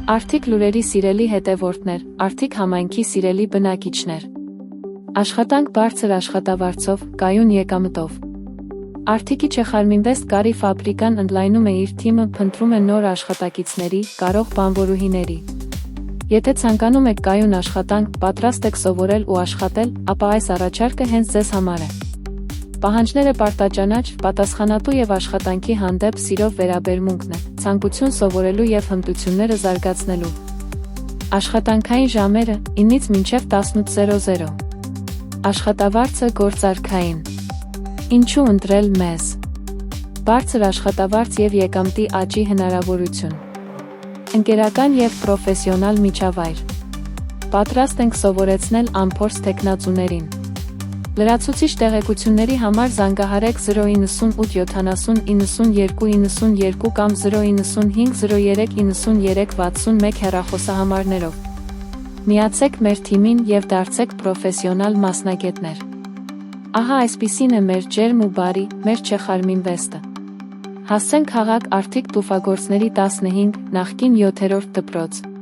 Արդիկ լուրերի սիրելի հետևորդներ, արդիկ համայնքի սիրելի բնակիչներ։ Աշխատանք բարձր աշխատավարձով, կայուն եկամտով։ Արդիկի Չեխարմինվեստ Կարի ֆաբրիկան ընդլայնում է իր թիմը, փնտրում է նոր աշխատակիցների, կարող բանվորուհիների։ Եթե ցանկանում եք կայուն աշխատանք, պատրաստ եք սովորել ու աշխատել, ապա այս առաջարկը հենց ձեզ համար է։ Պահանջները պարտաճանաչ, պատասխանատու եւ աշխատանքի հանդեպ սիրով վերաբերմունքն է, ցանկություն սովորելու եւ հմտությունները զարգացնելու։ Աշխատանքային ժամերը՝ 9-ից մինչև 18:00։ Աշխատավարձը գործարքային։ Ինչու ընտրել մեզ։ Բարձր աշխատավարձ եւ եկամտի աճի հնարավորություն։ Ընկերական եւ պրոֆեսիոնալ միջավայր։ Պատրաստ ենք սովորեցնել անփորձ տեխնացուներին։ Լրացուցիչ տեղեկությունների համար զանգահարեք 098 70 92 92 կամ 095 03 93 61 հեռախոսահամարներով։ Միացեք մեր թիմին եւ դարձեք պրոֆեսիոնալ մասնագետներ։ Ահա այսպիսին է մեր ջերմ ու բարի, մեր Չեխարմինվեստը։ Հասցեն քաղաք Արդիկ տուֆագործների 15, նախկին 7-րդ դպրոց։